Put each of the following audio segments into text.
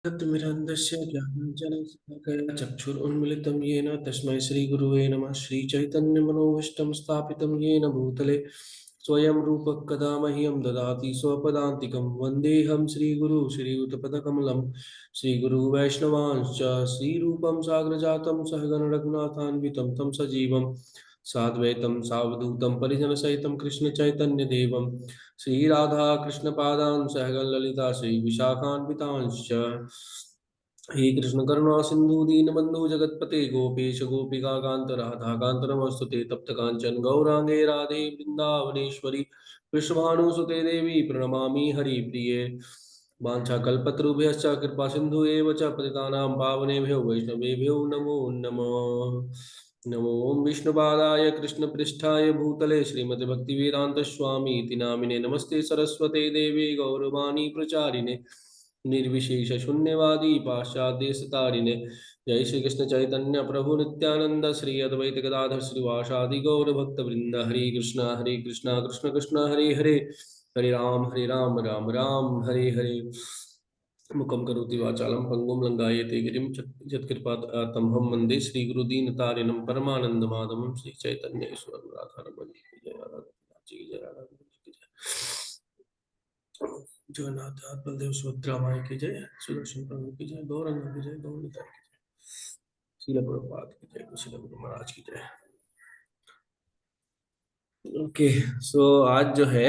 तत्मिरन्दस्य ज्ञानाञ्जनशलाकया चक्षुरुन्मिलितं येन तस्मै श्रीगुरुवे नमः। श्रीचैतन्यमनोभीष्टं स्थापितं येन भूतले स्वयं रूपः कदा मह्यं ददाति स्वपदान्तिकं। वन्देऽहं श्रीगुरु श्रीयुतपदकमलं श्रीगुरुवैष्णवांश्च श्रीरूपं साग्रजातं सहगण रघुनाथान्वितं तं सजीवं साद्वैतं सावधूतं परिजनसहितं कृष्णचैतन्यदेवं श्रीराधा कृष्णपादान् सहगण ललिता श्रीविशाखान्वितांश्च। हे कृष्ण करुणा सिंधु दीनबंधु जगतपते गोपेश गोपिका कांत राधा कांत नमस्तुते तप्त कांचन गौरांगे राधे वृंदावनेश्वरी वृषभानुसुते देवी प्रणमामि हरिप्रिये। वाञ्छाकल्पतरुभ्यश्च कृपा सिंधु एव च पतितानां पावनेभ्यो वैष्णवेभ्यो नमो नमः। नमो विष्णुपादाय कृष्णपृष्ठाय भूतले श्रीमद् भक्तिवेदांत स्वामी इति नामिने नमस्ते सरस्वते देवे गौरवाणी प्रचारिणे निर्विशेष शून्यवादी पाश्चात्य तारिणे। जय श्री कृष्ण चैतन्य प्रभु नित्यानंद श्री अद्वैत गदाधर श्रीवासादि गौर भक्त वृंद। हरे कृष्णा कृष्ण कृष्ण हरे हरे, हरे राम राम राम हरे हरे। मुखं करोति वाचालं पंगुं लंघयते गिरिं यत्कृपातमहं वन्दे श्रीगुरुदीनतारिणं परमानन्दमाधवं श्रीचैतन्येश्वरं राधारमण की जय। राधा जी की जय, राधा की जय। जगन्नाथ दास बलदेव सुभद्रा माई की जय, सुदर्शन प्रभु की जय, गौरंग की जय, गौरनिताई की जय, श्रील प्रभुपाद की जय, श्रील गुरु महाराज की जय। ओके, सो आज जो है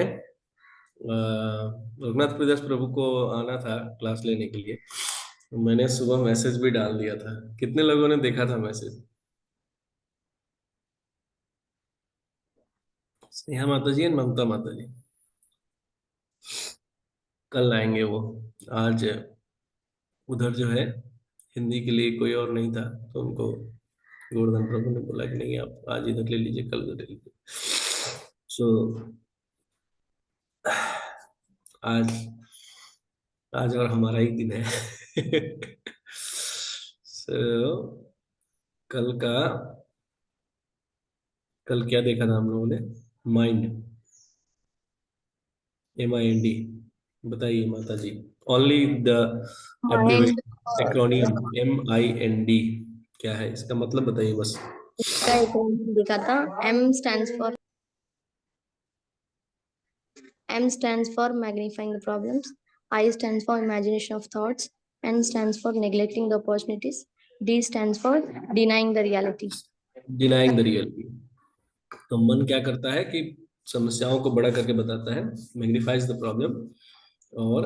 रघुनाथ प्रदेश प्रभु को आना था क्लास लेने के लिए। मैंने सुबह मैसेज भी डाल दिया था। कितने लोगों ने देखा था message? Sneha Mata ji and ममता माता जी कल आएंगे वो। आज उधर जो है हिंदी के लिए कोई और नहीं था, तो उनको गोवर्धन प्रभु ने बोला कि नहीं, आप आज इधर ले लीजिए, कल उधर ले लीजिए। सो आज आज और हमारा ही दिन है। सो कल क्या देखा था हम लोगों ने? Mind, MIND। बताइए माता जी। Only the mind acronym MIND क्या है, इसका मतलब बताइए बस। का एक लिखा था। M stands for magnifying the problems. I stands for imagination of thoughts. N stands for neglecting the opportunities. D stands for denying the reality. Denying the reality. तो मन क्या करता है कि समस्याओं को बड़ा करके बताता है, मैग्निफाइज द प्रॉब्लम, और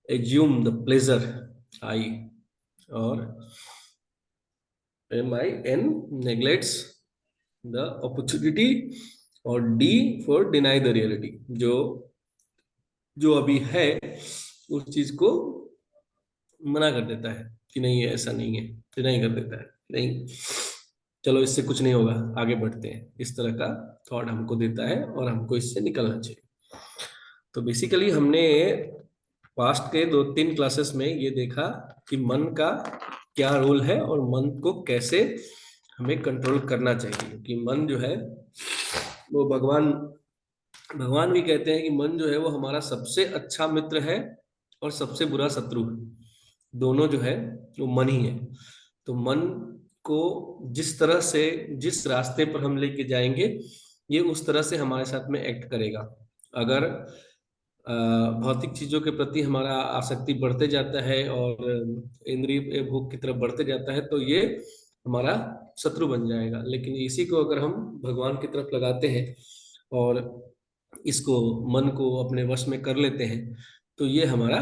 एज्यूम द प्लेजर, I, और MIN नेग्लेक्ट्स द अपॉर्चुनिटी, और D for deny the reality, जो जो अभी है उस चीज को मना कर देता है कि नहीं ये ऐसा नहीं है, डिनाई कर देता है, नहीं चलो इससे कुछ नहीं होगा, आगे बढ़ते हैं, इस तरह का थॉट हमको देता है और हमको इससे निकलना चाहिए। तो बेसिकली हमने पास्ट के 2-3 क्लासेस में ये देखा कि मन का क्या रोल है और मन को कैसे हमें कंट्रोल करना चाहिए। कि मन जो है वो भगवान भगवान भी कहते हैं कि मन जो है वो हमारा सबसे अच्छा मित्र है और सबसे बुरा शत्रु है। दोनों जो है वो मन ही है। तो मन को जिस तरह से, जिस रास्ते पर हम लेके जाएंगे, ये उस तरह से हमारे साथ में एक्ट करेगा। अगर भौतिक चीजों के प्रति हमारा आसक्ति बढ़ते जाता है और इंद्रिय भोग की तरफ बढ़ते जाता है, तो ये हमारा शत्रु बन जाएगा। लेकिन इसी को अगर हम भगवान की तरफ लगाते हैं और इसको, मन को अपने वश में कर लेते हैं, तो ये हमारा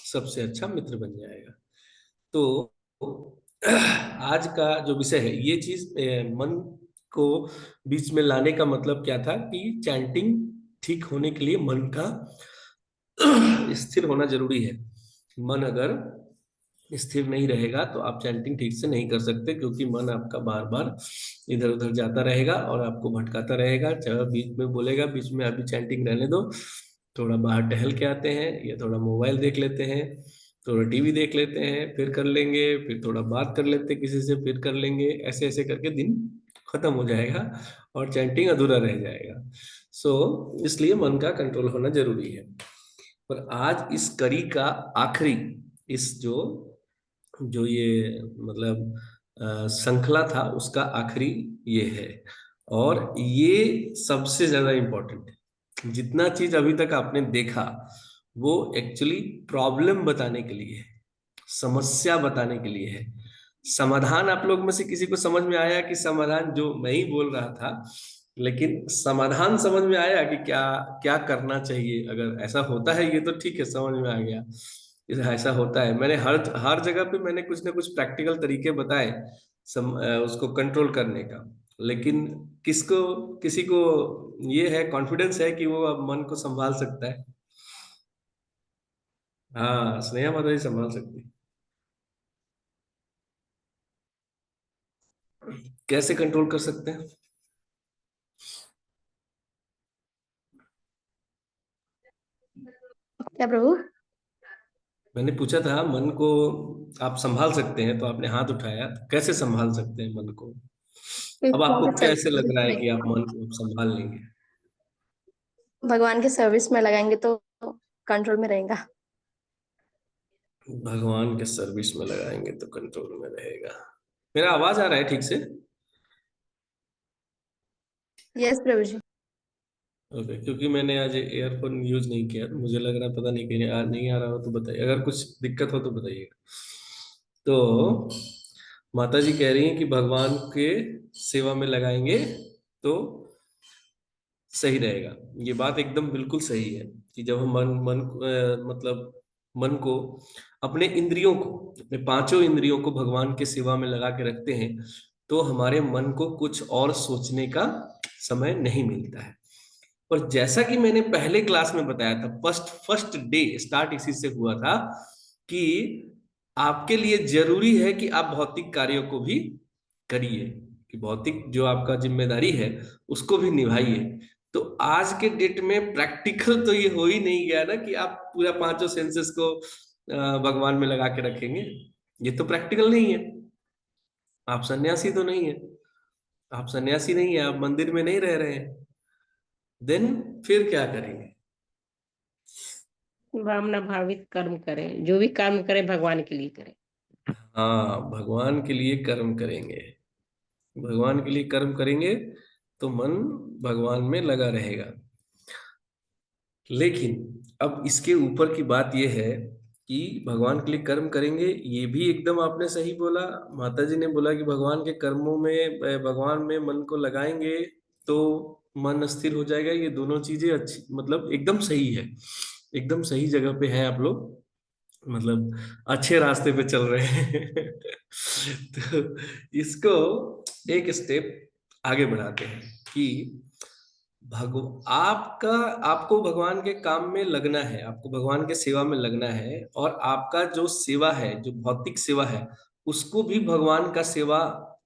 सबसे अच्छा मित्र बन जाएगा। तो आज का जो विषय है, ये चीज मन को बीच में लाने का मतलब क्या था कि चैंटिंग ठीक होने के लिए मन का स्थिर होना जरूरी है। मन अगर स्थिर नहीं रहेगा तो आप चैंटिंग ठीक से नहीं कर सकते, क्योंकि मन आपका बार बार इधर उधर जाता रहेगा और आपको भटकाता रहेगा। चाहे बीच में बोलेगा, बीच में अभी चैंटिंग रहने दो, थोड़ा बाहर टहल के आते हैं, या थोड़ा मोबाइल देख लेते हैं, थोड़ा टीवी देख लेते हैं, फिर कर लेंगे, फिर थोड़ा बात कर लेते हैं किसी से, फिर कर लेंगे। ऐसे ऐसे करके दिन खत्म हो जाएगा और चैंटिंग अधूरा रह जाएगा। इसलिए मन का कंट्रोल होना जरूरी है। पर आज इस कड़ी का आखिरी, इस जो जो ये मतलब श्रृंखला था उसका आखिरी ये है। और ये सबसे ज्यादा इम्पोर्टेंट है। जितना चीज अभी तक आपने देखा वो एक्चुअली प्रॉब्लम बताने के लिए है, समस्या बताने के लिए है। समाधान आप लोग में से किसी को समझ में आया कि समाधान जो मैं ही बोल रहा था, लेकिन समाधान समझ में आया कि क्या क्या करना चाहिए? अगर ऐसा होता है ये तो ठीक है, समझ में आ गया। ऐसा होता है, मैंने हर हर जगह पे मैंने कुछ ना कुछ प्रैक्टिकल तरीके बताए उसको कंट्रोल करने का। लेकिन किसको किसी को ये है, कॉन्फिडेंस है कि वो अब मन को संभाल सकता है? हाँ, स्नेहा माता जी संभाल सकती है। कैसे कंट्रोल कर सकते हैं? क्या प्रभु? मैंने पूछा था मन को आप संभाल सकते हैं, तो आपने हाथ उठाया, तो कैसे संभाल सकते हैं मन को? अब आपको कैसे लग रहा है कि आप मन को संभाल लेंगे? भगवान के सर्विस में लगाएंगे तो कंट्रोल में रहेगा। भगवान के सर्विस में लगाएंगे तो कंट्रोल में रहेगा। मेरा आवाज आ रहा है ठीक से? यस प्रभु जी। ओके, क्योंकि मैंने आज एयरफोन यूज नहीं किया तो मुझे लग रहा, पता नहीं कहीं नहीं आ रहा हो तो बताइए, अगर कुछ दिक्कत हो तो बताइएगा। तो माता जी कह रही हैं कि भगवान के सेवा में लगाएंगे तो सही रहेगा। ये बात एकदम बिल्कुल सही है कि जब हम मतलब मन को, अपने इंद्रियों को, अपने पांचों इंद्रियों को भगवान के सेवा में लगा के रखते हैं, तो हमारे मन को कुछ और सोचने का समय नहीं मिलता है। पर जैसा कि मैंने पहले क्लास में बताया था, फर्स्ट फर्स्ट डे स्टार्ट इसी से हुआ था कि आपके लिए जरूरी है कि आप भौतिक कार्यों को भी करिए, कि भौतिक जो आपका जिम्मेदारी है उसको भी निभाइए। तो आज के डेट में प्रैक्टिकल तो ये हो ही नहीं गया ना कि आप पूरा पांचों सेंसेस को भगवान में लगा के रखेंगे। ये तो प्रैक्टिकल नहीं है। आप सन्यासी तो नहीं है, आप सन्यासी नहीं है, आप मंदिर में नहीं रह रहे हैं। देन फिर क्या करेंगे? भावना भावित कर्म करें, जो भी कर्म करें भगवान के लिए करें। हाँ, भगवान के लिए कर्म करेंगे। भगवान के लिए कर्म करेंगे तो मन भगवान में लगा रहेगा। लेकिन अब इसके ऊपर की बात यह है कि भगवान के लिए कर्म करेंगे, ये भी एकदम आपने सही बोला। माता जी ने बोला कि भगवान के कर्मों में, भगवान में मन को लगाएंगे तो मन स्थिर हो जाएगा। ये दोनों चीजें अच्छी, मतलब एकदम सही है, एकदम सही जगह पे हैं आप लोग, मतलब अच्छे रास्ते पे चल रहे हैं। तो इसको एक स्टेप आगे बढ़ाते हैं कि भगव आपका आपको भगवान के काम में लगना है, आपको भगवान के सेवा में लगना है, और आपका जो सेवा है, जो भौतिक सेवा है, उसको भी भगवान का सेवा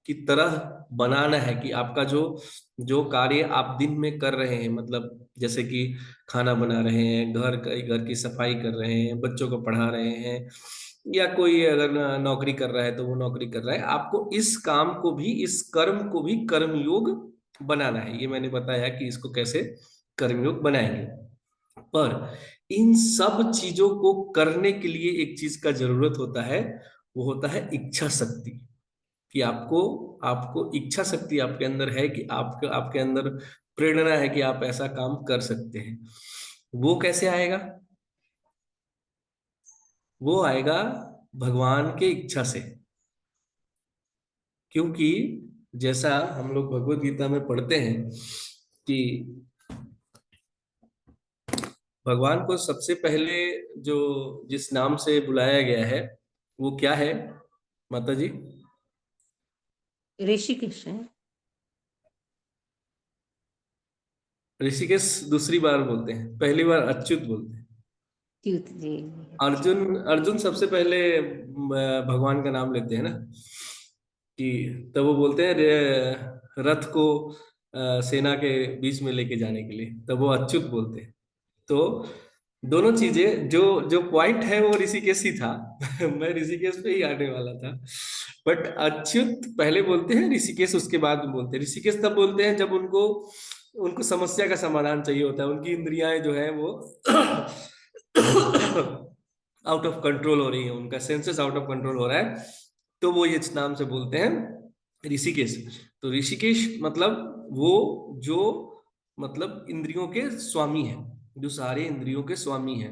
की तरह बनाना है। कि आपका जो जो कार्य आप दिन में कर रहे हैं, मतलब जैसे कि खाना बना रहे हैं, घर की सफाई कर रहे हैं, बच्चों को पढ़ा रहे हैं, या कोई अगर नौकरी कर रहा है तो वो नौकरी कर रहा है, आपको इस काम को भी, इस कर्म को भी कर्मयोग बनाना है। ये मैंने बताया कि इसको कैसे कर्मयोग बनाएंगे। पर इन सब चीजों को करने के लिए एक चीज का जरूरत होता है, वो होता है इच्छा शक्ति। कि आपको आपको इच्छा शक्ति आपके अंदर है, कि आपके आपके अंदर प्रेरणा है कि आप ऐसा काम कर सकते हैं। वो कैसे आएगा? वो आएगा भगवान के इच्छा से। क्योंकि जैसा हम लोग भगवत गीता में पढ़ते हैं कि भगवान को सबसे पहले जो जिस नाम से बुलाया गया है वो क्या है माता जी? ऋषिकेश है। ऋषिकेश दूसरी बार बोलते हैं, पहली बार अच्युत बोलते हैं। च्युत जी। अर्जुन अर्जुन सबसे पहले भगवान का नाम लेते हैं ना, कि तब वो बोलते हैं रथ को सेना के बीच में लेके जाने के लिए, तब वो अच्युत बोलते हैं। तो दोनों चीजें, जो जो पॉइंट है वो ऋषिकेश ही था। मैं ऋषिकेश पे ही आने वाला था। बट अच्युत पहले बोलते हैं, ऋषिकेश उसके बाद में बोलते हैं। ऋषिकेश तब बोलते हैं जब उनको उनको समस्या का समाधान चाहिए होता है, उनकी इंद्रियां जो है वो आउट ऑफ कंट्रोल हो रही है, उनका सेंसेस आउट ऑफ कंट्रोल हो रहा है, तो वो इस नाम से बोलते हैं ऋषिकेश। तो ऋषिकेश मतलब वो जो मतलब इंद्रियों के स्वामी है, जो सारे इंद्रियों के स्वामी है।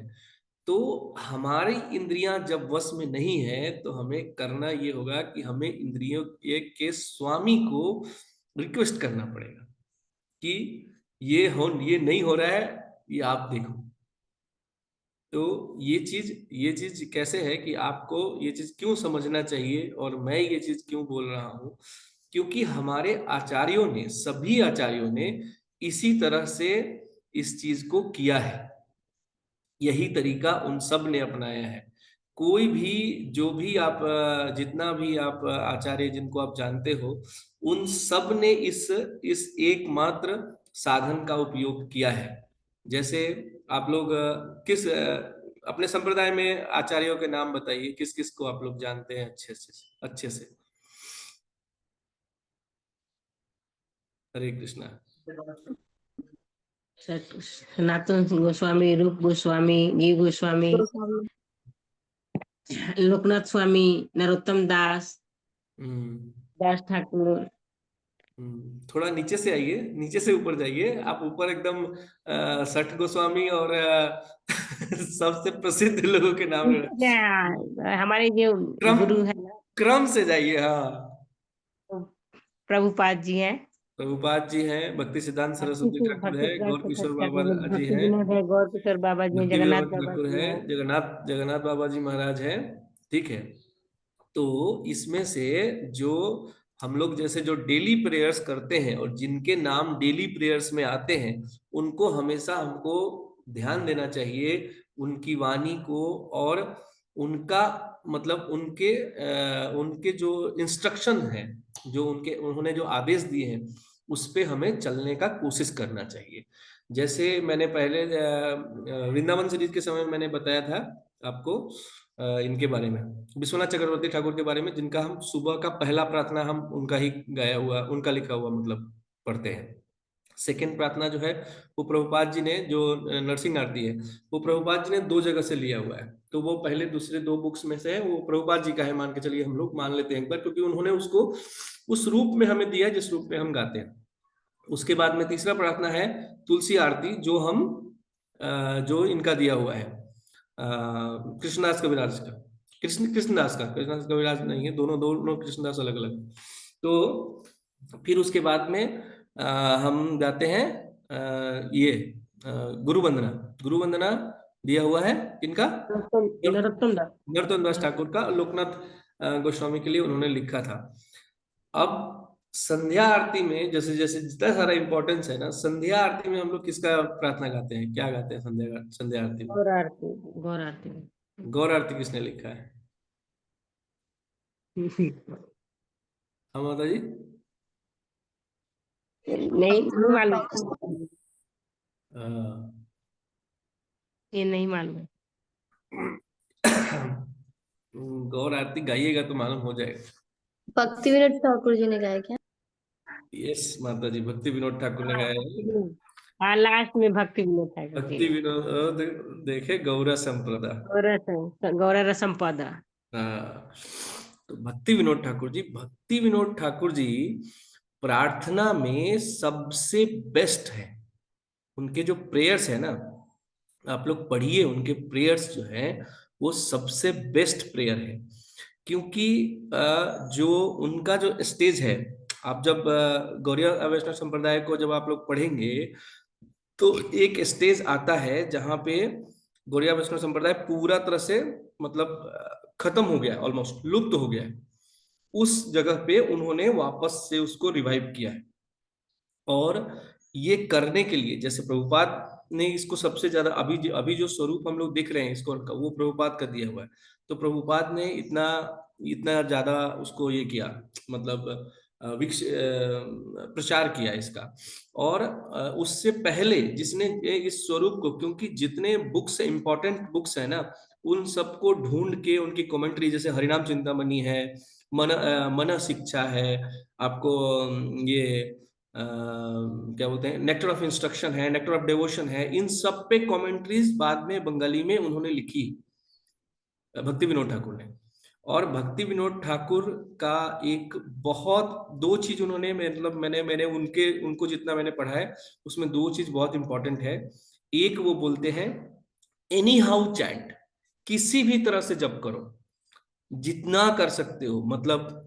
तो हमारी इंद्रियां जब वश में नहीं है तो हमें करना ये होगा कि हमें इंद्रियों के स्वामी को रिक्वेस्ट करना पड़ेगा कि ये नहीं हो रहा है, ये आप देखो। तो ये चीज कैसे है कि आपको ये चीज क्यों समझना चाहिए और मैं ये चीज क्यों बोल रहा हूं, क्योंकि हमारे आचार्यों ने, सभी आचार्यों ने इसी तरह से इस चीज को किया है। यही तरीका उन सब ने अपनाया है। कोई भी, जो भी आप जितना भी आप आचार्य जिनको आप जानते हो, उन सब ने इस एकमात्र साधन का उपयोग किया है। जैसे आप लोग अपने संप्रदाय में आचार्यों के नाम बताइए, किस किस को आप लोग जानते हैं अच्छे से। हरे कृष्णा। सनातन गोस्वामी, रूप गोस्वामी, जीव गोस्वामी, गोस्वामी। लोकनाथ स्वामी, नरोत्तम दास, हम्म दास ठाकुर। थोड़ा नीचे से आइए, नीचे से ऊपर जाइए। आप ऊपर एकदम सठ गोस्वामी और सबसे प्रसिद्ध लोगों के नाम हमारे जो क्रम गुरु है ना, क्रम से जाइए। हाँ, तो प्रभुपाद जी हैं, प्रभुपाद जी हैं, भक्ति सिद्धांत सरस्वती ठाकुर है, गौर किशोर बाबा जी भक्ति हैं, विनोद है, गौर किशोर बाबा जी हैं, भक्ति जगन्नाथ विनोद बाबा ठाकुर जी है, हैं। जगन्नाथ जगन्नाथ बाबा जी महाराज हैं। ठीक है। तो इसमें से जो हम लोग जैसे जो डेली प्रेयर्स करते हैं और जिनके नाम डेली प्रेयर्स में आते हैं, उनको हमेशा हमको ध्यान देना चाहिए, उनकी वाणी को, और उनका मतलब उनके जो इंस्ट्रक्शन है, जो उन्होंने जो आदेश दिए हैं, उस पे हमें चलने का कोशिश करना चाहिए। जैसे मैंने पहले वृंदावन सीरीज के समय मैंने बताया था आपको इनके बारे में, विश्वनाथ चक्रवर्ती ठाकुर के बारे में, जिनका हम सुबह का पहला प्रार्थना हम उनका ही गाया हुआ, उनका लिखा हुआ मतलब पढ़ते हैं। सेकंड प्रार्थना जो है वो प्रभुपाद जी ने, जो नरसिंह आरती है, वो प्रभुपाद जी ने 2 जगह से लिया हुआ है। तो वो पहले दूसरे 2 बुक्स में से है, वो प्रभुपाद जी का है, मान के चलिए, हम लोग मान लेते हैं एक बार, क्योंकि उन्होंने उसको उस रूप में हमें दिया जिस रूप में हम गाते हैं। उसके बाद में तीसरा प्रार्थना है तुलसी आरती, जो इनका दिया हुआ है कृष्णदास कविराज का, कृष्णदास कविराज नहीं है, दोनों दोनों कृष्णदास अलग अलग। तो फिर उसके बाद में हम गाते हैं ये गुरु वंदना। गुरु वंदना दिया हुआ है इनका नरोत्तम दास। नरोत्तम दास ठाकुर का, लोकनाथ गोस्वामी के लिए उन्होंने लिखा था। अब संध्या आरती में जैसे जैसे जितना सारा इंपॉर्टेंस है ना, संध्या आरती में हम लोग किसका प्रार्थना गाते हैं, क्या गाते हैं संध्या आरती में? गौर आरती, गौर आरती। गौर आरती किसने लिखा है? हाँ माता जी। नहीं मालूम, हाँ। ये नहीं मालूम है। गौर आरती गाइएगा तो मालूम हो जाएगा। भक्ति विनोद ठाकुर जी ने गाया क्या? यस माता जी, भक्ति विनोद ठाकुर ने गाया है। हाँ, लास्ट में भक्ति विनोद ठाकुर जी। भक्ति विनोद देखे गौरा संप्रदा। गौर संपदा। हाँ, तो भक्ति विनोद ठाकुर जी प्रार्थना में सबसे बेस्ट है। उनके जो प्रेयर्स है ना, आप लोग पढ़िए, उनके प्रेयर्स जो हैं वो सबसे बेस्ट प्रेयर है। क्योंकि जो उनका जो स्टेज है, आप जब गौड़िया वैष्णव संप्रदाय को जब आप लोग पढ़ेंगे, तो एक स्टेज आता है जहां पे गौड़िया वैष्णव संप्रदाय पूरा तरह से मतलब खत्म हो गया, ऑलमोस्ट लुप्त हो गया है। उस जगह पे उन्होंने वापस से उसको रिवाइव किया है। और ये करने के लिए, जैसे प्रभुपाद ने इसको सबसे ज्यादा, अभी अभी जो स्वरूप हम लोग देख रहे हैं इसको उनका, वो प्रभुपाद का दिया हुआ है। तो प्रभुपाद ने इतना इतना ज्यादा उसको ये किया, मतलब प्रचार किया इसका। और उससे पहले जिसने इस स्वरूप को, क्योंकि जितने बुक्स इंपॉर्टेंट बुक्स है ना, उन सबको ढूंढ के उनकी कमेंट्री, जैसे हरिनाम चिंतामणि है, मन शिक्षा है, आपको ये क्या बोलते हैं, नेक्टर ऑफ इंस्ट्रक्शन है, नेक्टर ऑफ डिवोशन है, इन सब पे कमेंट्रीज बाद में बंगाली में उन्होंने लिखी भक्ति विनोद ठाकुर ने। और भक्ति विनोद ठाकुर का एक बहुत दो चीज उन्होंने, मतलब मैंने मैंने उनके उनको जितना मैंने पढ़ा है उसमें दो चीज बहुत इंपॉर्टेंट है। एक वो बोलते हैं एनी हाउ चैंट, किसी भी तरह से जप करो, जितना कर सकते हो, मतलब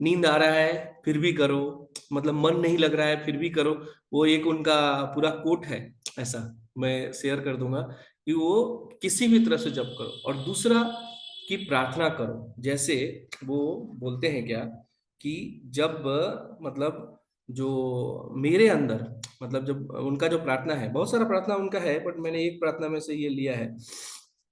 नींद आ रहा है फिर भी करो, मतलब मन नहीं लग रहा है फिर भी करो। वो एक उनका पूरा कोट है ऐसा, मैं शेयर कर दूंगा कि वो किसी भी तरह से जप करो। और दूसरा कि प्रार्थना करो। जैसे वो बोलते हैं क्या कि जब मतलब जो मेरे अंदर, मतलब जब उनका जो प्रार्थना है, बहुत सारा प्रार्थना उनका है बट मैंने एक प्रार्थना में से ये लिया है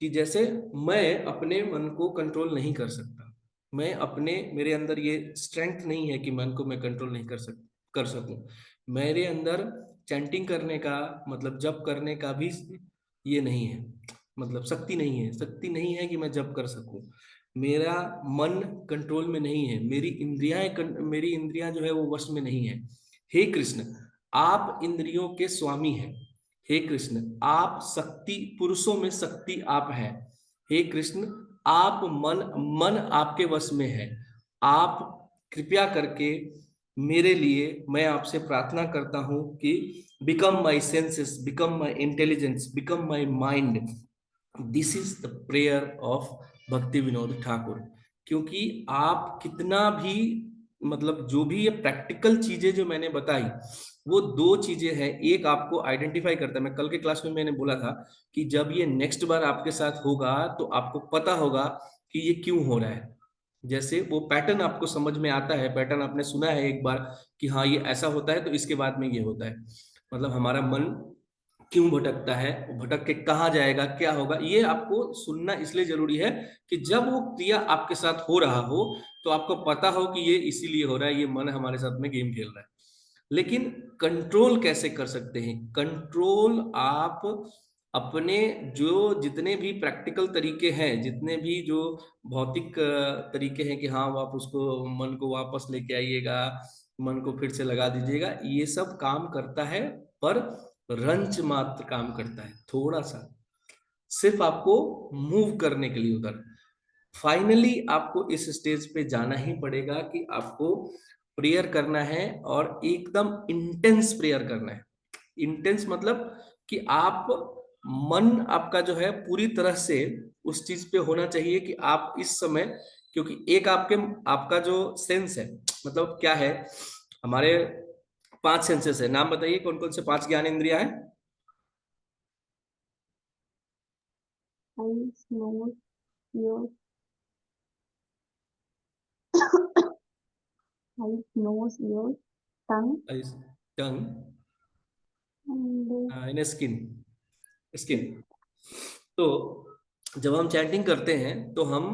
कि जैसे मैं अपने मन को कंट्रोल नहीं कर सकता, मैं अपने, मेरे अंदर ये स्ट्रेंथ नहीं है कि मन को मैं कंट्रोल नहीं कर सकूं। मेरे अंदर चैंटिंग करने का, मतलब जप करने का भी ये नहीं है, मतलब शक्ति नहीं है, शक्ति नहीं है कि मैं जप कर सकूं। मेरा मन कंट्रोल में नहीं है, मेरी इंद्रियां जो है वो वश में नहीं है। हे कृष्ण, आप इंद्रियों के स्वामी हैं। हे कृष्ण, आप शक्ति, पुरुषों में शक्ति आप हैं। हे कृष्ण, आप मन आपके वश में है। आप कृपया करके मेरे लिए, मैं आपसे प्रार्थना करता हूं कि become my senses, become my intelligence, become my mind. This is the prayer of भक्ति विनोद ठाकुर। क्योंकि आप कितना भी, मतलब जो भी ये प्रैक्टिकल चीजें जो मैंने बताई, वो दो चीजें हैं। एक आपको आइडेंटिफाई करता है, मैं कल के क्लास में मैंने बोला था कि जब ये नेक्स्ट बार आपके साथ होगा तो आपको पता होगा कि ये क्यों हो रहा है। जैसे वो पैटर्न आपको समझ में आता है, पैटर्न आपने सुना है एक बार कि हाँ ये ऐसा होता है तो इसके बाद में ये होता है। मतलब हमारा मन क्यों भटकता है, भटक के कहाँ जाएगा, क्या होगा, ये आपको सुनना इसलिए जरूरी है कि जब वो क्रिया आपके साथ हो रहा हो तो आपको पता हो कि ये इसीलिए हो रहा है, ये मन हमारे साथ में गेम खेल रहा है। लेकिन कंट्रोल कैसे कर सकते हैं? कंट्रोल आप अपने जो जितने भी प्रैक्टिकल तरीके हैं, जितने भी जो भौतिक तरीके हैं कि हाँ आप उसको, मन को वापस लेके आइएगा, मन को फिर से लगा दीजिएगा, ये सब काम करता है पर रंच मात्र काम करता है, थोड़ा सा, सिर्फ आपको मूव करने के लिए उधर। फाइनली आपको इस स्टेज पे जाना ही पड़ेगा कि आपको प्रेयर करना है और एकदम इंटेंस प्रेयर करना है। इंटेंस मतलब कि आप, मन आपका जो है पूरी तरह से उस चीज पे होना चाहिए कि आप इस समय, क्योंकि एक आपका जो सेंस है, मतलब क्या है, हमारे 5 सेंसेस है। नाम बताइए कौन कौन से 5 ज्ञान इंद्रिया है? Eyes, nose, ears, eyes, nose, ears, tongue, tongue and in skin, skin. तो जब हम चैंटिंग करते हैं तो हम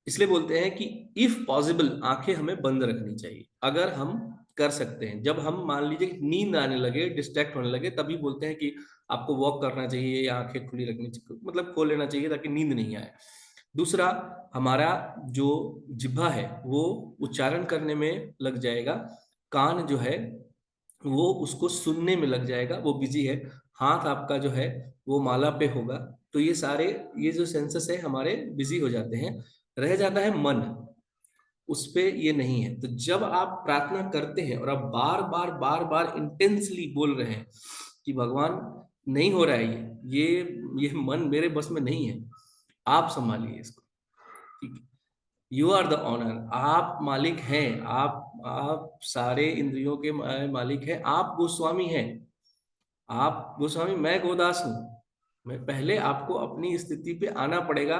इसलिए बोलते हैं कि इफ पॉसिबल आंखें हमें बंद रखनी चाहिए, अगर हम कर सकते हैं। जब हम मान लीजिए नींद आने लगे, डिस्ट्रैक्ट होने लगे, तभी बोलते हैं कि आपको वॉक करना चाहिए या आंखें खुली रखनी चाहिए, मतलब खोल लेना चाहिए ताकि नींद नहीं आए। दूसरा, हमारा जो जिह्वा है वो उच्चारण करने में लग जाएगा, कान जो है वो उसको सुनने में लग जाएगा, वो बिजी है। हाथ आपका जो है वो माला पे होगा। तो ये सारे, ये जो सेंसेस है हमारे बिजी हो जाते हैं। रह जाता है मन, उस पे ये नहीं है। तो जब आप प्रार्थना करते हैं और आप बार बार बार बार इंटेंसली बोल रहे हैं कि भगवान नहीं हो रहा है ये मन मेरे बस में नहीं है, आप संभालिए इसको, ठीक है? यू आर द ऑनर, आप मालिक हैं, आप सारे इंद्रियों के मालिक हैं, आप गोस्वामी हैं। आप गोस्वामी, मैं गोदास हूं। मैं पहले आपको अपनी स्थिति पे आना पड़ेगा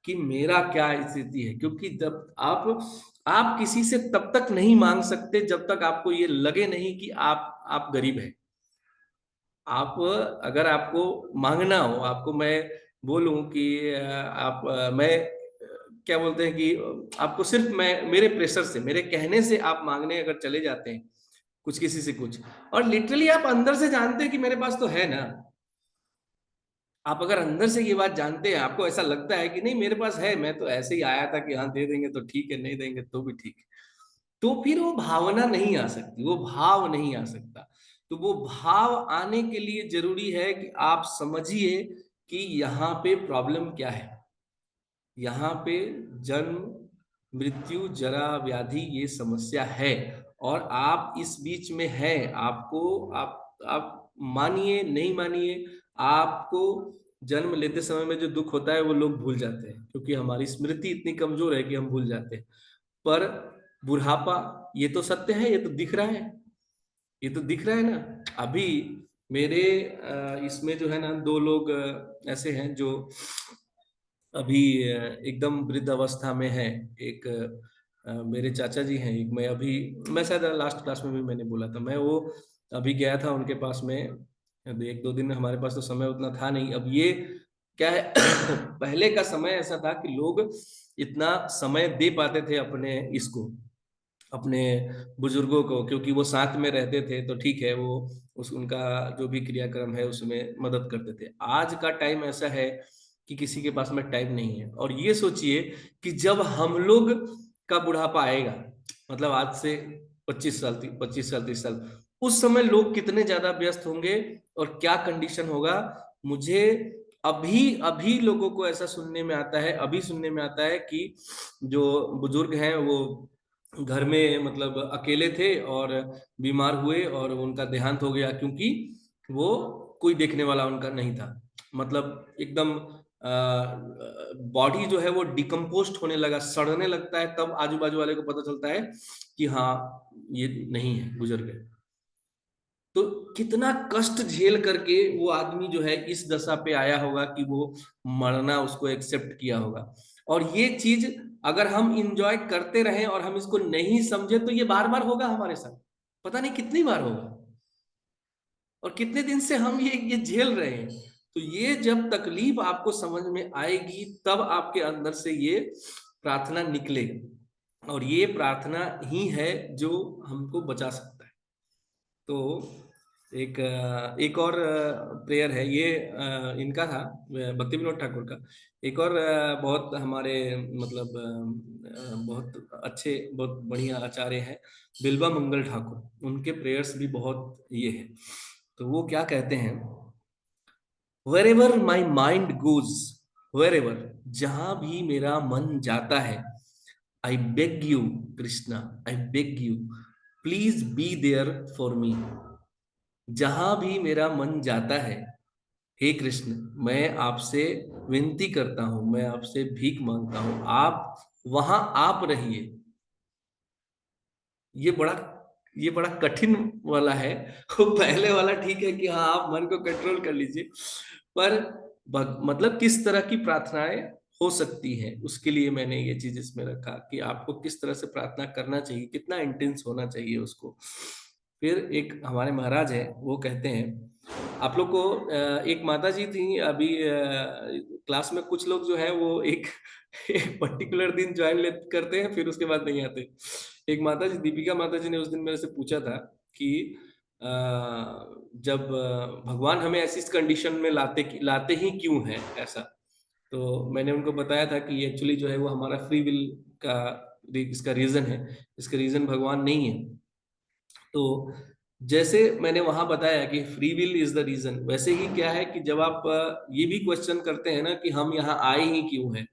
कि मेरा क्या स्थिति है, क्योंकि जब आप किसी से तब तक नहीं मांग सकते जब तक आपको ये लगे नहीं कि आप गरीब हैं। आप, अगर आपको मांगना हो, आपको मैं बोलूं कि मैं क्या बोलते हैं कि आपको सिर्फ मैं मेरे प्रेशर से, मेरे कहने से आप मांगने अगर चले जाते हैं कुछ किसी से कुछ, और लिटरली आप अंदर से जानते हैं कि मेरे पास तो है ना, आप अगर अंदर से ये बात जानते हैं, आपको ऐसा लगता है कि नहीं मेरे पास है, मैं तो ऐसे ही आया था कि हाँ दे देंगे तो ठीक है, नहीं देंगे तो भी ठीक है, तो फिर वो भावना नहीं आ सकती, वो भाव नहीं आ सकता। तो वो भाव आने के लिए जरूरी है कि आप समझिए कि यहाँ पे प्रॉब्लम क्या है। यहाँ पे जन्म, मृत्यु, जरा, व्याधि ये समस्या है, और आप इस बीच में हैं। आपको आप मानिए नहीं मानिए, आपको जन्म लेते समय में जो दुख होता है वो लोग भूल जाते हैं, क्योंकि हमारी स्मृति इतनी कमजोर है कि हम भूल जाते हैं। पर बुढ़ापा, ये तो सत्य है, ये तो दिख रहा है, ये तो दिख रहा है ना। अभी मेरे इसमें जो है ना, दो लोग ऐसे हैं जो अभी एकदम वृद्ध अवस्था में है। एक मेरे चाचा जी हैं, एक मैं शायद लास्ट क्लास में भी मैंने बोला था, मैं वो अभी गया था उनके पास में। अब एक दो दिन हमारे पास तो समय उतना था नहीं। अब ये क्या है पहले का समय ऐसा था कि लोग इतना समय दे पाते थे अपने इसको, अपने बुजुर्गों को, क्योंकि वो साथ में रहते थे, तो ठीक है, वो उस उनका जो भी क्रियाक्रम है उसमें मदद करते थे। आज का टाइम ऐसा है कि किसी के पास में टाइम नहीं है। और ये सोचिए कि जब हम लोग का बुढ़ापा आएगा, मतलब आज से 25 साल 30 साल, उस समय लोग कितने ज्यादा व्यस्त होंगे और क्या कंडीशन होगा। मुझे अभी अभी लोगों को ऐसा सुनने में आता है, अभी सुनने में आता है कि जो बुजुर्ग हैं वो घर में मतलब अकेले थे और बीमार हुए और उनका देहांत हो गया, क्योंकि वो कोई देखने वाला उनका नहीं था। मतलब एकदम बॉडी जो है वो डिकम्पोस्ट होने लगा, सड़ने लगता है, तब आजू बाजू वाले को पता चलता है कि हाँ ये नहीं है, गुजर गए। तो कितना कष्ट झेल करके वो आदमी जो है इस दशा पे आया होगा कि वो मरना उसको एक्सेप्ट किया होगा। और ये चीज अगर हम इंजॉय करते रहें और हम इसको नहीं समझे तो ये बार बार होगा हमारे साथ, पता नहीं कितनी बार होगा, और कितने दिन से हम ये झेल रहे हैं। तो ये जब तकलीफ आपको समझ में आएगी तब आपके अंदर से ये प्रार्थना निकलेगी, और ये प्रार्थना ही है जो हमको बचा सकता है। तो एक और प्रेयर है, ये इनका था, भक्ति विनोद ठाकुर का। एक और बहुत हमारे मतलब बहुत अच्छे, बहुत बढ़िया आचार्य हैं, बिल्वा मंगल ठाकुर, उनके प्रेयर्स भी बहुत ये है। तो वो क्या कहते हैं, wherever my mind goes, wherever, जहां भी मेरा मन जाता है, I beg you Krishna, I beg you, please be there for me। जहां भी मेरा मन जाता है, हे कृष्ण, मैं आपसे विनती करता हूं, मैं आपसे भीख मांगता हूं, आप वहां आप रहिए। ये बड़ा ये बड़ा कठिन वाला है। वो पहले वाला ठीक है कि हाँ आप मन को कंट्रोल कर लीजिए, पर मतलब किस तरह की प्रार्थनाएं हो सकती हैं, उसके लिए मैंने ये चीज इसमें रखा कि आपको किस तरह से प्रार्थना करना चाहिए, कितना इंटेंस होना चाहिए उसको। फिर एक हमारे महाराज है, वो कहते हैं, आप लोग को एक माता जी थी अभी क्लास में, कुछ लोग जो है वो एक पर्टिकुलर दिन ज्वाइन करते हैं, फिर उसके बाद नहीं आते। एक माता जी, दीपिका माता जी ने उस दिन मेरे से पूछा था कि अ, जब भगवान हमें ऐसी कंडीशन में लाते ही क्यों है ऐसा। तो मैंने उनको बताया था कि एक्चुअली जो है वो हमारा फ्री विल का इसका रीजन है, इसका रीजन भगवान नहीं है। तो जैसे मैंने वहां बताया कि free will is the reason, वैसे ही क्या है कि जब आप ये भी क्वेश्चन करते हैं ना कि हम यहाँ आए ही क्यों हैं,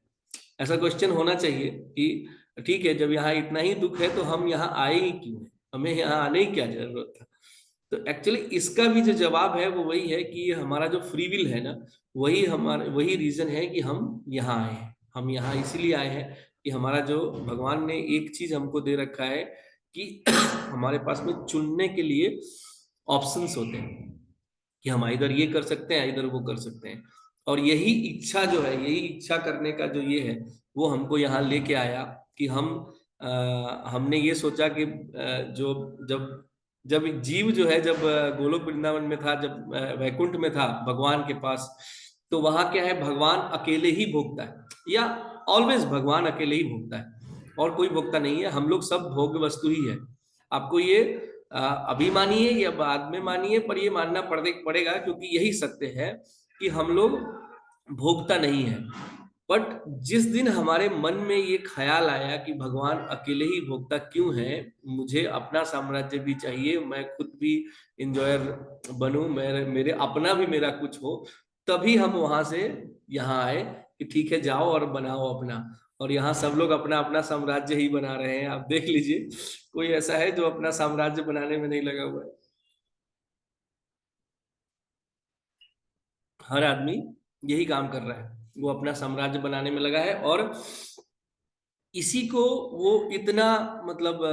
ऐसा क्वेश्चन होना चाहिए कि ठीक है, जब यहाँ इतना ही दुख है तो हम यहाँ आए ही क्यों हैं, हमें यहाँ आने की क्या जरूरत था। तो एक्चुअली इसका भी जो जवाब है वो वही है कि हमारा जो फ्री विल है ना, वही रीजन है कि हम यहाँ आए हैं। हम यहाँ इसीलिए आए हैं कि हमारा जो भगवान ने एक चीज हमको दे रखा है कि हमारे पास में चुनने के लिए ऑप्शंस होते हैं, कि हम इधर ये कर सकते हैं, इधर वो कर सकते हैं। और यही इच्छा जो है, यही इच्छा करने का जो ये है, वो हमको यहाँ लेके आया कि हमने ये सोचा कि जो जब जब जीव जो है, जब गोलोक वृंदावन में था, जब वैकुंठ में था भगवान के पास, तो वहां क्या है, भगवान अकेले ही भोगता है, या ऑलवेज भगवान अकेले ही भोगता है, और कोई भोगता नहीं है। हम लोग सब भोग वस्तु ही है। आपको ये अभी मानिए या बाद में मानिए, पर ये मानना पड़ेगा, क्योंकि यही सत्य है कि हम लोग भोगता नहीं है। बट जिस दिन हमारे मन में ये ख्याल आया कि भगवान अकेले ही भोक्ता क्यों है, मुझे अपना साम्राज्य भी चाहिए, मैं खुद भी इंजॉयर बनूं, मेरे मेरे अपना भी मेरा कुछ हो, तभी हम वहां से यहाँ आए कि ठीक है जाओ और बनाओ अपना। और यहाँ सब लोग अपना अपना साम्राज्य ही बना रहे हैं। आप देख लीजिए, कोई ऐसा है जो अपना साम्राज्य बनाने में नहीं लगा हुआ है? हर आदमी यही काम कर रहा है, वो अपना साम्राज्य बनाने में लगा है। और इसी को वो इतना मतलब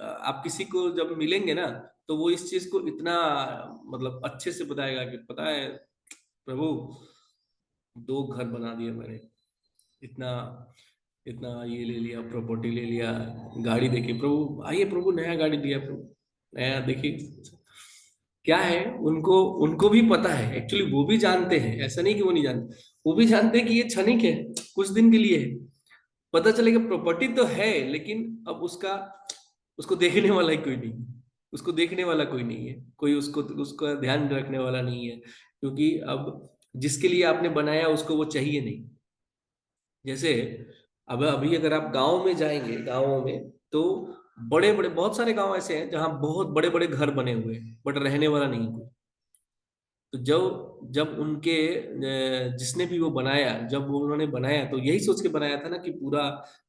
आप किसी को जब मिलेंगे ना, तो वो इस चीज को इतना मतलब अच्छे से बताएगा कि पता है प्रभु, 2 घर बना दिए मैंने, इतना इतना ये ले लिया, प्रॉपर्टी ले लिया, गाड़ी देखिए प्रभु, आइए प्रभु नया गाड़ी दिया प्रभु, नया देखिए। क्या है, उनको उनको भी पता है, एक्चुअली वो भी जानते हैं, ऐसा नहीं कि वो नहीं जानते, वो भी जानते हैं कि ये क्षणिक है, कुछ दिन के लिए है। पता चलेगा प्रॉपर्टी तो है, लेकिन अब उसका उसको देखने वाला ही कोई नहीं, उसको देखने वाला कोई नहीं है, कोई उसको उसका ध्यान रखने वाला नहीं है, क्योंकि अब जिसके लिए आपने बनाया उसको वो चाहिए नहीं। जैसे अब अभी अगर आप गांव में जाएंगे, गांवों में तो बड़े बड़े बहुत सारे गांव ऐसे हैं जहां बहुत बड़े बड़े घर बने हुए हैं, बट रहने वाला नहीं कोई। तो जब जब उनके जिसने भी वो बनाया, जब वो उन्होंने बनाया तो यही सोच के बनाया था ना कि पूरा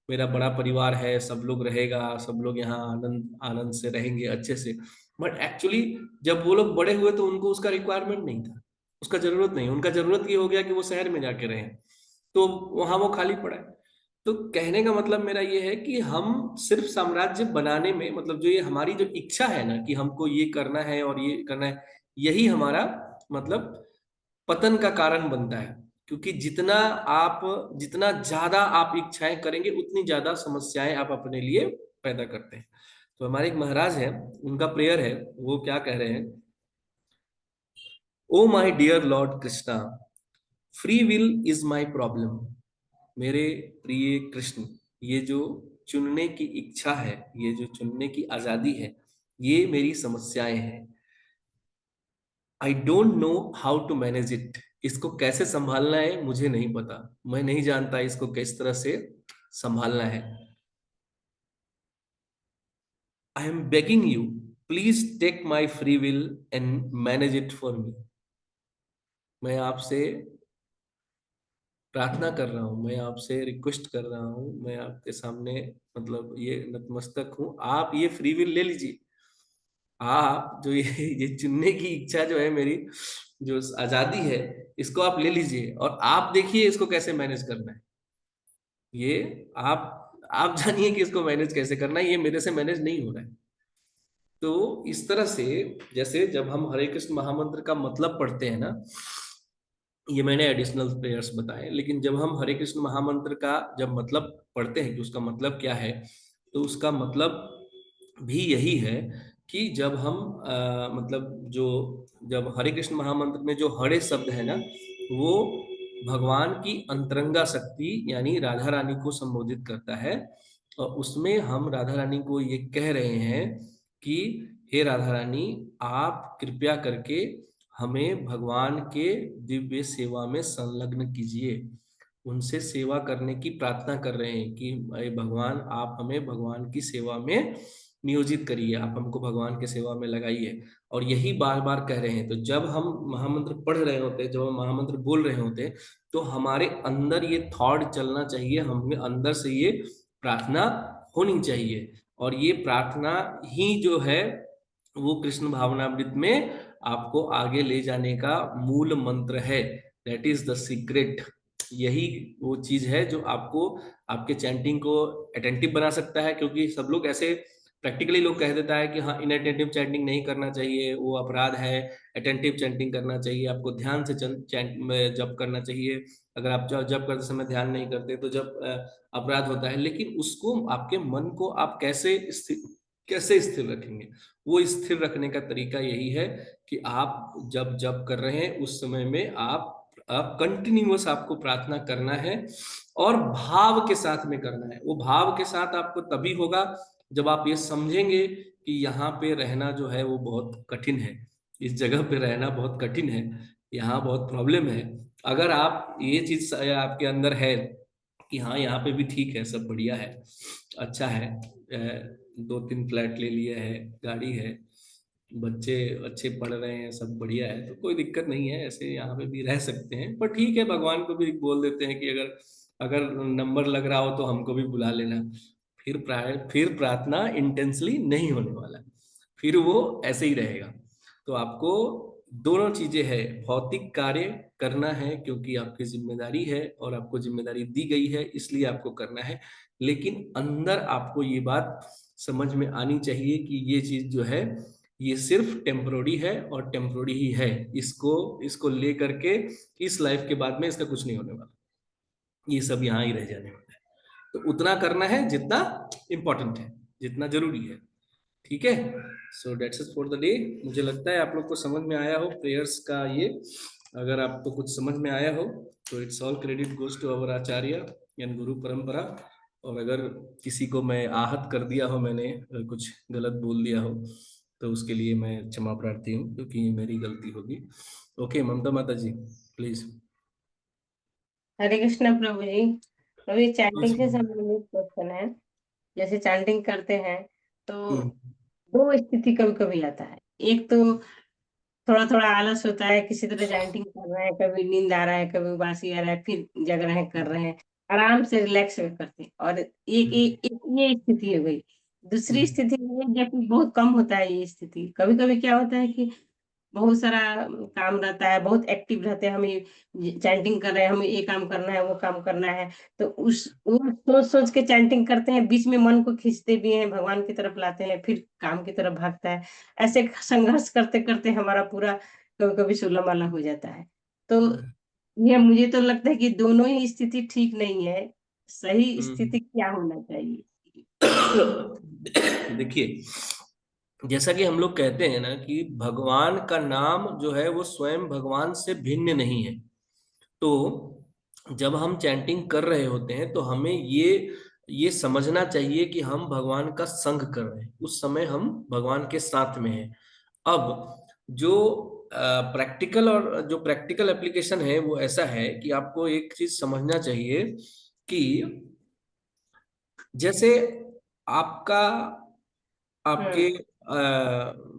मेरा बड़ा परिवार है, सब लोग रहेगा, सब लोग यहाँ आनंद आनंद से रहेंगे अच्छे से। बट एक्चुअली जब वो लोग बड़े हुए तो उनको उसका रिक्वायरमेंट नहीं था, उसका जरूरत नहीं, उनका जरूरत ये हो गया कि वो शहर में जाके रहें, तो वहां वो खाली पड़ा है। तो कहने का मतलब मेरा ये है कि हम सिर्फ साम्राज्य बनाने में, मतलब जो ये हमारी जो इच्छा है ना कि हमको ये करना है और ये करना है, यही हमारा मतलब पतन का कारण बनता है। क्योंकि जितना ज्यादा आप इच्छाएं करेंगे, उतनी ज्यादा समस्याएं आप अपने लिए पैदा करते हैं। तो हमारे एक महाराज हैं, उनका प्रेयर है, वो क्या कह रहे हैं, oh my dear lord Krishna, free will is my problem. मेरे प्रिय कृष्ण, ये जो चुनने की इच्छा है, ये जो चुनने की आजादी है, ये मेरी समस्याएं हैं। I don't know how to manage it. इसको कैसे संभालना है मुझे नहीं पता, मैं नहीं जानता इसको किस तरह से संभालना है। I am begging you, please take my free will and manage it for me. मैं आपसे प्रार्थना कर रहा हूँ, मैं आपसे रिक्वेस्ट कर रहा हूँ, मैं आपके सामने मतलब ये नतमस्तक हूँ, आप ये फ्री विल ले लीजिए। आप जो ये चुनने की इच्छा जो है मेरी, जो आजादी है, इसको आप ले लीजिए और आप देखिए इसको कैसे मैनेज करना है। ये आप जानिए कि इसको मैनेज कैसे करना है, ये मेरे से मैनेज नहीं हो रहा है। तो इस तरह से, जैसे जब हम हरे कृष्ण महामंत्र का मतलब पढ़ते हैं ना, ये मैंने एडिशनल प्रेयर्स बताए, लेकिन जब हम हरे कृष्ण महामंत्र का जब मतलब पढ़ते हैं कि उसका मतलब क्या है, तो उसका मतलब भी यही है कि जब हम मतलब जो जब हरे कृष्ण महामंत्र में जो हरे शब्द है ना, वो भगवान की अंतरंगा शक्ति यानी राधा रानी को संबोधित करता है। और उसमें हम राधा रानी को ये कह रहे हैं कि हे राधा रानी, आप कृपया करके हमें भगवान के दिव्य सेवा में संलग्न कीजिए। उनसे सेवा करने की प्रार्थना कर रहे हैं कि अरे भगवान, आप हमें भगवान की सेवा में नियोजित करिए, आप हमको भगवान की सेवा में लगाइए। और यही बार बार कह रहे हैं। तो जब हम महामंत्र पढ़ रहे होते हैं, जब हम महामंत्र बोल रहे होते हैं, तो हमारे अंदर ये थॉट चलना चाहिए, हमें अंदर से ये प्रार्थना होनी चाहिए। और ये प्रार्थना ही जो है वो कृष्ण भावनामृत में आपको आगे ले जाने का मूल मंत्र है। That is the secret. यही वो चीज है जो आपको आपके चैंटिंग को अटेंटिव बना सकता है। क्योंकि सब लोग ऐसे प्रैक्टिकली लोग कह देता है कि हाँ, इनअटेंटिव चैंटिंग नहीं करना चाहिए, वो अपराध है, अटेंटिव चैंटिंग करना चाहिए, आपको ध्यान से चैंट जप करना चाहिए। अगर आप जप करते समय ध्यान नहीं करते तो जब अपराध होता है। लेकिन उसको, आपके मन को आप कैसे स्थिर रखेंगे, वो स्थिर रखने का तरीका यही है कि आप जब जप कर रहे हैं उस समय में आप कंटिन्यूअस आपको प्रार्थना करना है और भाव के साथ में करना है। वो भाव के साथ आपको तभी होगा जब आप ये समझेंगे कि यहाँ पे रहना जो है वो बहुत कठिन है, इस जगह पे रहना बहुत कठिन है। यहाँ बहुत प्रॉब्लम है। अगर आप ये चीज आपके अंदर है कि हाँ यहाँ पे भी ठीक है, सब बढ़िया है, अच्छा है, 2-3 फ्लैट ले लिया है, गाड़ी है, बच्चे अच्छे पढ़ रहे हैं, सब बढ़िया है, तो कोई दिक्कत नहीं है, ऐसे यहाँ पे भी रह सकते हैं। पर ठीक है, भगवान को भी बोल देते हैं कि अगर अगर नंबर लग रहा हो तो हमको भी बुला लेना। फिर प्रार्थना इंटेंसली नहीं होने वाला, फिर वो ऐसे ही रहेगा। तो आपको दोनों चीजें है, भौतिक कार्य करना है क्योंकि आपकी जिम्मेदारी है और आपको जिम्मेदारी दी गई है इसलिए आपको करना है, लेकिन अंदर आपको ये बात समझ में आनी चाहिए कि ये चीज जो है ये सिर्फ टेम्पोररी है और टेम्पोररी ही है। इसको इसको लेकर के इस लाइफ के बाद में इसका कुछ नहीं होने वाला, ये सब यहाँ ही रह जाने वाला है। तो उतना करना है जितना इंपॉर्टेंट है, जितना जरूरी है। ठीक है, so that's it for the day. मुझे लगता है आप लोग को समझ में आया हो प्रेयर्स का ये। अगर आपको कुछ समझ में आया हो तो it's all credit goes to our acharya and guru parampara. और अगर किसी को मैं आहत कर दिया हो, मैंने कुछ गलत बोल दिया हो, तो उसके लिए मैं क्षमा प्रार्थी हूँ क्योंकि ये मेरी गलती होगी। ओके ममता माता जी प्लीज। हरे कृष्णा प्रभु जी। प्रभु जी, चैंटिंग से संबंधित क्वेश्चन है। जैसे चैंटिंग करते हैं तो हम्म दो स्थिति कभी कभी आता है। एक तो थोड़ा थोड़ा आलस होता है, किसी तरह चैंटिंग कर रहे हैं, कभी नींद आ रहा है, कभी उबासी आ रहा है, फिर जग रहे हैं, कर रहे हैं, आराम से रिलैक्स करते हैं। और एक ये स्थिति हो गई। दूसरी हम्म स्थिति ये जब बहुत कम होता है ये स्थिति। कभी कभी क्या होता है कि बहुत सारा काम रहता है, बहुत एक्टिव रहते हैं, हमें चैंटिंग कर रहे हैं, हमें ये काम करना है, वो काम करना है, तो उस वो सोच सोच के चैंटिंग करते हैं, बीच में मन को खींचते भी हैं, भगवान की तरफ लाते हैं, फिर काम की तरफ भागता है। ऐसे संघर्ष करते करते हमारा पूरा कभी कभी सोलह माला हो जाता है। तो ये मुझे तो लगता है कि दोनों ही स्थिति ठीक नहीं है। सही हम्म। स्थिति क्या होना चाहिए? देखिए, जैसा कि हम लोग कहते हैं ना कि भगवान का नाम जो है वो स्वयं भगवान से भिन्न नहीं है। तो जब हम चैंटिंग कर रहे होते हैं तो हमें ये समझना चाहिए कि हम भगवान का संग कर रहे हैं, उस समय हम भगवान के साथ में हैं। अब जो प्रैक्टिकल और जो प्रैक्टिकल एप्लीकेशन है वो ऐसा है कि आपको एक चीज समझना चाहिए कि जैसे आपका आपके हम्म।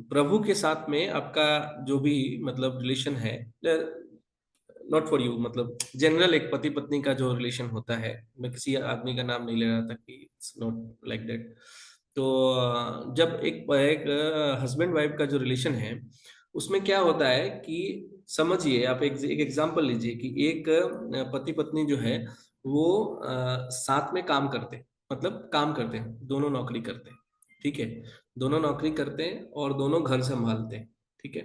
प्रभु के साथ में आपका जो भी मतलब रिलेशन है, नॉट फॉर यू, मतलब जनरल एक पति पत्नी का जो रिलेशन होता है, मैं किसी आदमी का नाम नहीं ले रहा था कि इट्स नॉट लाइक दैट। तो जब एक हस्बैंड वाइफ का जो रिलेशन है उसमें क्या होता है कि समझिए आप एक एग्जांपल लीजिए कि एक पति पत्नी जो है वो साथ में काम करते हैं, मतलब काम करते हैं, दोनों नौकरी करते हैं। ठीक है, दोनों नौकरी करते हैं और दोनों घर संभालते हैं। ठीक है,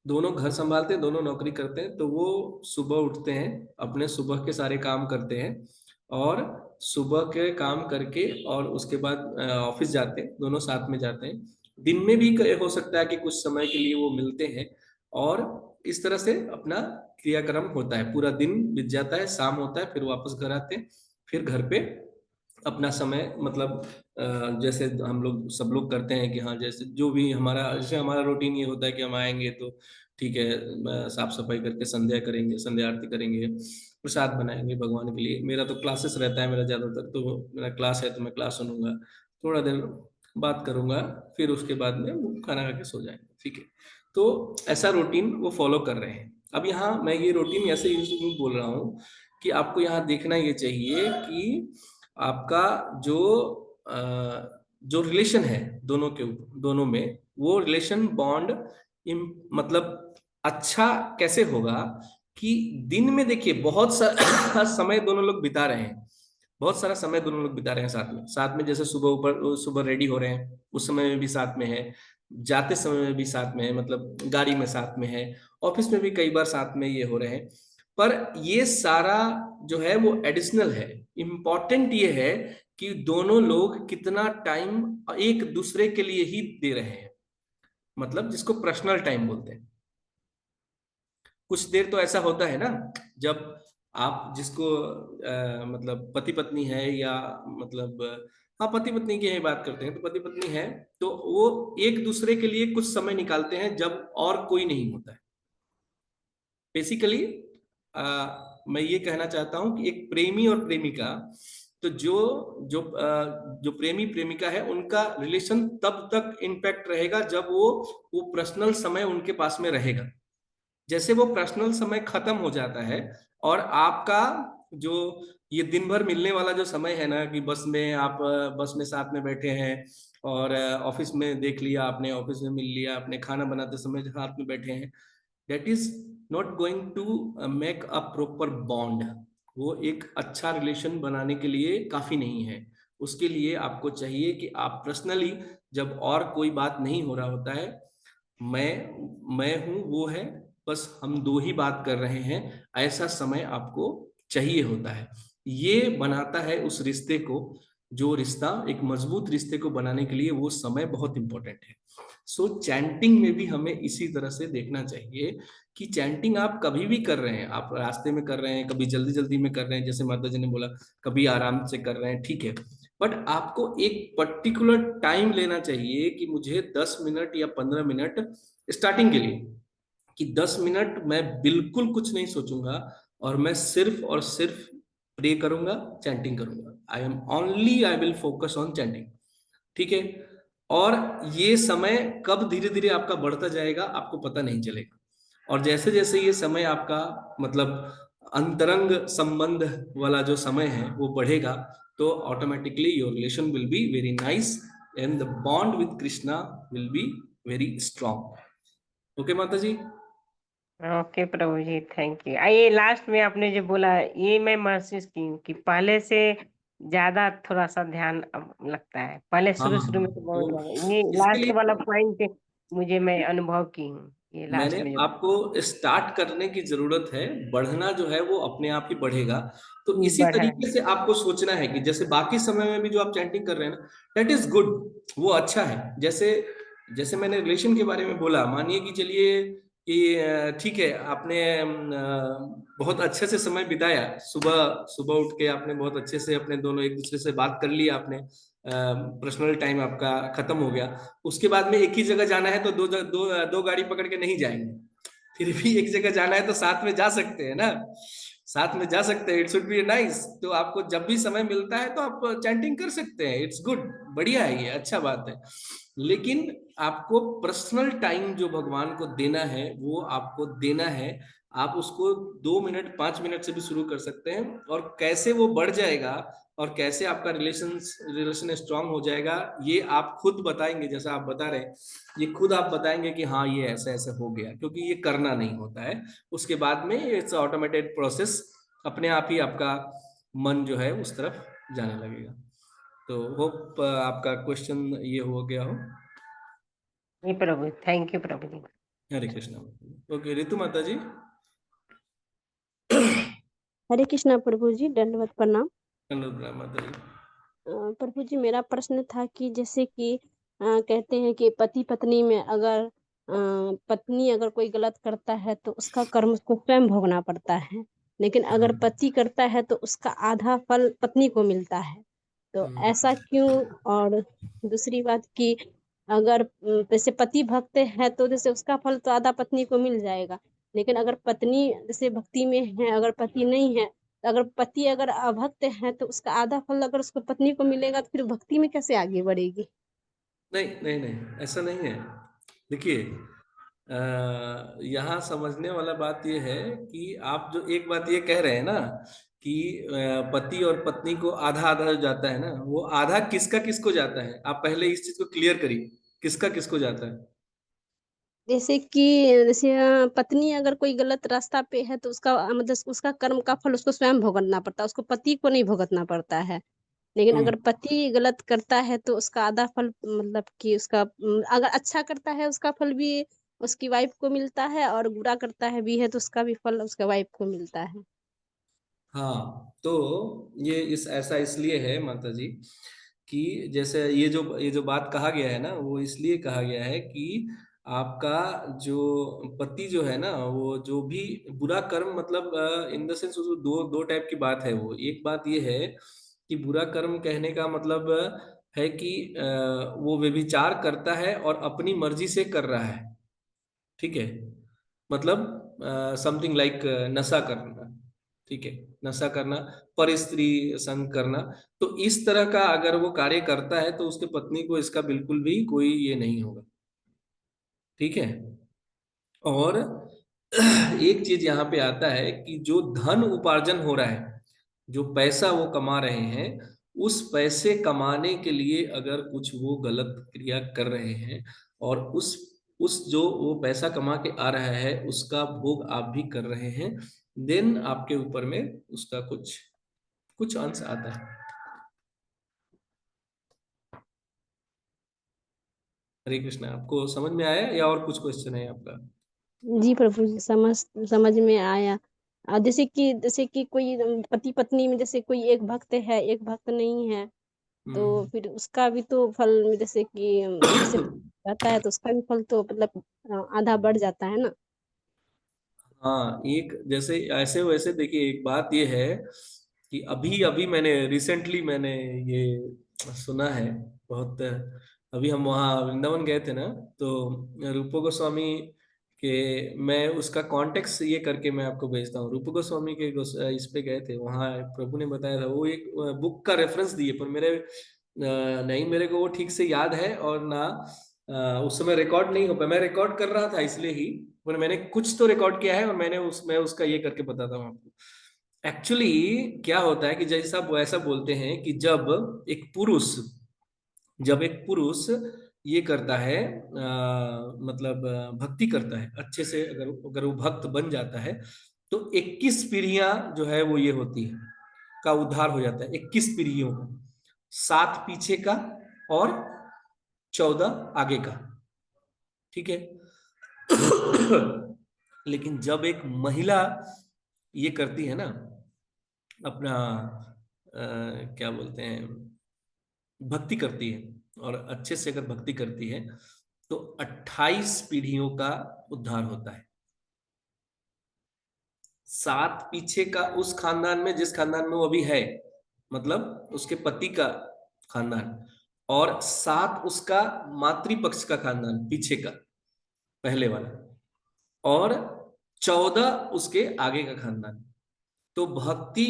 दोनों घर संभालते हैं, दोनों नौकरी करते हैं, तो वो सुबह उठते हैं, अपने सुबह के सारे काम करते हैं और सुबह के काम करके और उसके बाद ऑफिस जाते हैं, दोनों साथ में जाते हैं। दिन में भी हो सकता है कि कुछ समय के लिए वो मिलते हैं और इस तरह से अपना क्रियाक्रम होता है, पूरा दिन बीत जाता है, शाम होता है, फिर वापस घर आते हैं, फिर घर पे अपना समय मतलब जैसे हम लोग सब लोग करते हैं कि हाँ जैसे जो भी हमारा, जैसे हमारा रूटीन ये होता है कि हम आएंगे तो ठीक है, साफ सफाई करके संध्या करेंगे, संध्या आरती करेंगे, प्रसाद बनाएंगे भगवान के लिए। मेरा तो क्लासेस रहता है, मेरा ज्यादातर तो मेरा क्लास है तो मैं क्लास सुनूंगा, थोड़ा देर बात करूंगा, फिर उसके बाद में वो खाना खा के सो जाएंगे। ठीक है, तो ऐसा रूटीन वो फॉलो कर रहे हैं। अब यहाँ मैं ये रूटीन ऐसे यूं बोल रहा हूँ कि आपको यहाँ देखना ये चाहिए कि आपका जो जो रिलेशन है दोनों के दोनों में, वो रिलेशन बॉन्ड मतलब अच्छा कैसे होगा कि दिन में देखिए बहुत सारा समय दोनों लोग बिता रहे हैं, बहुत सारा समय दोनों लोग बिता रहे हैं साथ में जैसे सुबह रेडी हो रहे हैं उस समय में भी साथ में है, जाते समय में भी साथ में है, मतलब गाड़ी में साथ में है, ऑफिस में भी कई बार साथ में ये हो रहे हैं। पर ये सारा जो है वो एडिशनल है, इम्पॉर्टेंट ये है कि दोनों लोग कितना टाइम एक दूसरे के लिए ही दे रहे हैं, मतलब जिसको पर्सनल टाइम बोलते हैं। कुछ देर तो ऐसा होता है ना, जब आप जिसको मतलब पति पत्नी है या मतलब हाँ पति पत्नी की ही बात करते हैं, तो पति पत्नी है तो वो एक दूसरे के लिए कुछ समय निकालते हैं जब और कोई नहीं होता है। बेसिकली मैं ये कहना चाहता हूं कि एक प्रेमी और प्रेमिका, तो जो जो जो प्रेमी प्रेमिका है उनका रिलेशन तब तक इम्पैक्ट रहेगा जब वो पर्सनल समय उनके पास में रहेगा। जैसे वो पर्सनल समय खत्म हो जाता है और आपका जो ये दिन भर मिलने वाला जो समय है ना, कि बस में आप बस में साथ में बैठे हैं और ऑफिस में देख लिया आपने, ऑफिस में मिल लिया आपने, खाना बनाते समय साथ में बैठे हैं, that is not going to make a proper bond. वो एक अच्छा रिलेशन बनाने के लिए काफी नहीं है। उसके लिए आपको चाहिए कि आप पर्सनली, जब और कोई बात नहीं हो रहा होता है, मैं हूं वो है, बस हम दो ही बात कर रहे हैं, ऐसा समय आपको चाहिए होता है। ये बनाता है उस रिश्ते को, जो रिश्ता एक मजबूत रिश्ते को बनाने के लिए वो समय बहुत इंपॉर्टेंट है। सो चैंटिंग में भी हमें इसी तरह से देखना चाहिए कि चैंटिंग आप कभी भी कर रहे हैं, आप रास्ते में कर रहे हैं, कभी जल्दी जल्दी में कर रहे हैं, जैसे माता जी ने बोला, कभी आराम से कर रहे हैं, ठीक है, बट आपको एक पर्टिकुलर टाइम लेना चाहिए कि मुझे 10 मिनट या 15 मिनट स्टार्टिंग के लिए, कि 10 मिनट मैं बिल्कुल कुछ नहीं सोचूंगा और मैं सिर्फ और सिर्फ प्रे करूंगा, चैंटिंग करूंगा। I will focus on chanting, ठीक है। और ये समय कब धीरे धीरे आपका बढ़ता जाएगा आपको पता नहीं चलेगा। और जैसे जैसे ये समय आपका मतलब अंतरंग संबंध वाला जो समय है वो बढ़ेगा, तो automatically your relation will be very nice and the bond with Krishna will be very strong. Okay माता जी। ओके प्रभु जी, थैंक यू। ये लास्ट में आपने जो बोला, ये मैं महसूस की हूँ कि पहले से ज्यादा थोड़ा सा ध्यान अब लगता है। पहले हाँ, शुरू शुरू में तो बहुत तो ज्यादा, ये इसके लास्ट लिए वाला पॉइंट मुझे मैं अनुभव की हूँ, ये मैंने लास्ट में जो आपको स्टार्ट करने की जरूरत है, बढ़ना जो है वो अपने आप ही बढ़ेगा। तो इसी बढ़ा है। तरीके से आपको सोचना है कि जैसे बाकी समय में भी जो आप चैंटिंग कर रहे हैं ना, दैट इज गुड, वो अच्छा है। जैसे जैसे मैंने रिलेशन के बारे में बोला, मानिए कि चलिए कि ठीक है, आपने बहुत अच्छे से समय बिताया, सुबह सुबह उठ के आपने बहुत अच्छे से अपने दोनों एक दूसरे से बात कर लिया आपने, पर्सनल टाइम आपका खत्म हो गया। उसके बाद में एक ही जगह जाना है तो दो गाड़ी पकड़ के नहीं जाएंगे, फिर भी एक जगह जाना है तो साथ में जा सकते हैं ना, साथ में जा सकते हैं, इट शुड बी नाइस। तो आपको जब भी समय मिलता है तो आप चैंटिंग कर सकते हैं, इट्स गुड, बढ़िया है, ये अच्छा बात है। लेकिन आपको पर्सनल टाइम जो भगवान को देना है वो आपको देना है। आप उसको 2 मिनट 5 मिनट से भी शुरू कर सकते हैं, और कैसे वो बढ़ जाएगा और कैसे आपका रिलेशन स्ट्रांग हो जाएगा ये आप खुद बताएंगे। जैसा आप बता रहे हैं, ये खुद आप बताएंगे कि हाँ ये ऐसा ऐसा हो गया, क्योंकि ये करना नहीं होता है। उसके बाद में इट्स ऑटोमेटेड प्रोसेस, अपने आप ही आपका मन जो है उस तरफ जाने लगेगा। तो होप आपका क्वेश्चन ये हो गया हो। ये प्रभु, थैंक यू प्रभु जी। हरे कृष्णा। ओके रितु माता जी। हरे कृष्णा प्रभु जी, दंडवत प्रणाम। माता जी। प्रभु जी, मेरा प्रश्न था कि जैसे कि कहते हैं कि पति पत्नी में अगर पत्नी अगर कोई गलत करता है तो उसका कर्म उसको स्वयं भोगना पड़ता है, लेकिन अगर पति करता है तो उसका आधा फल पत्नी को मिलता है, तो ऐसा क्यों? और दूसरी बात कि अगर जैसे पति भक्त है तो जैसे उसका फल तो आधा पत्नी को मिल जाएगा, लेकिन अगर पत्नी जैसे भक्ति में है, अगर पति नहीं है, अगर पति अगर अभक्त है तो उसका आधा फल अगर उसको पत्नी को मिलेगा तो फिर भक्ति में कैसे आगे बढ़ेगी? नहीं नहीं नहीं, ऐसा नहीं है। देखिए, यहाँ समझने वाला बात यह है कि आप जो एक बात ये कह रहे हैं ना कि पति और पत्नी को आधा आधा जो जाता है ना, वो आधा किसका किसको जाता है, आप पहले इस चीज को क्लियर करिए, किसका किसको जाता है। जैसे कि जैसे पत्नी अगर कोई गलत रास्ता पे है तो उसका मतलब उसका कर्म का फल उसको स्वयं भुगतना पड़ता है, उसको पति को नहीं भुगतना पड़ता है। लेकिन हम्म। अगर पति गलत करता है तो उसका आधा फल मतलब कि उसका अगर अच्छा करता है उसका फल भी उसकी वाइफ को मिलता है, और बुरा करता है भी है तो उसका भी फल उसका वाइफ को मिलता है। हाँ, तो ये इस ऐसा इसलिए है माता जी कि जैसे ये जो बात कहा गया है ना, वो इसलिए कहा गया है कि आपका जो पति जो है ना, वो जो भी बुरा कर्म, मतलब इन द सेंस दो दो टाइप की बात है। वो एक बात ये है कि बुरा कर्म कहने का मतलब है कि वो व्यभिचार करता है और अपनी मर्जी से कर रहा है, ठीक है। मतलब समथिंग लाइक नशा करना, ठीक है, नशा करना, पर स्त्री संग करना, तो इस तरह का अगर वो कार्य करता है तो उसके पत्नी को इसका बिल्कुल भी कोई ये नहीं होगा, ठीक है। और एक चीज यहाँ पे आता है कि जो धन उपार्जन हो रहा है, जो पैसा वो कमा रहे हैं, उस पैसे कमाने के लिए अगर कुछ वो गलत क्रिया कर रहे हैं और उस जो वो पैसा कमा के आ रहा है उसका भोग आप भी कर रहे हैं, देन आपके ऊपर में उसका कुछ कुछ अंश आता है। हरे कृष्णा, आपको समझ में आया या और कुछ क्वेश्चन है आपका? जी प्रभु जी, समझ में आया। जैसे कि कोई पति पत्नी में जैसे कोई एक भक्त है, एक भक्त नहीं है, तो हम्म। फिर उसका भी तो फल में जैसे कि जैसे रहता है तो उसका भी फल तो मतलब आधा बढ़ जाता है ना। हाँ, एक जैसे ऐसे वैसे देखिए, एक बात ये है कि अभी अभी मैंने ये सुना है बहुत। अभी हम वहाँ वृंदावन गए थे ना, तो रूप गोस्वामी के, मैं उसका कॉन्टेक्स्ट ये करके मैं आपको भेजता हूँ। रूप गोस्वामी के इस पे गए थे, वहाँ प्रभु ने बताया था, वो एक बुक का रेफरेंस दिए, पर नहीं मेरे को वो ठीक से याद है, और ना उस समय रिकॉर्ड नहीं हो पाया। मैं रिकॉर्ड कर रहा था इसलिए ही, पर मैंने कुछ तो रिकॉर्ड किया है और मैं उसका ये करके बताता हूँ आपको। एक्चुअली क्या होता है कि जैसा वो ऐसा बोलते हैं कि जब एक पुरुष ये करता है, मतलब भक्ति करता है अच्छे से, अगर अगर वो भक्त बन जाता है, तो 21 पीढ़ियां जो है वो ये होती है, का उद्धार हो जाता है। 21 पीढ़ियों का, 7 पीछे का और 14 आगे का, ठीक है। लेकिन जब एक महिला ये करती है ना, अपना क्या बोलते हैं, भक्ति करती है, और अच्छे से अगर भक्ति करती है, तो 28 पीढ़ियों का उद्धार होता है। 7 पीछे का उस खानदान में, जिस खानदान में वो अभी है, मतलब उसके पति का खानदान, और 7 उसका मातृपक्ष का खानदान पीछे का, पहले वाला, और 14 उसके आगे का खानदान। तो भक्ति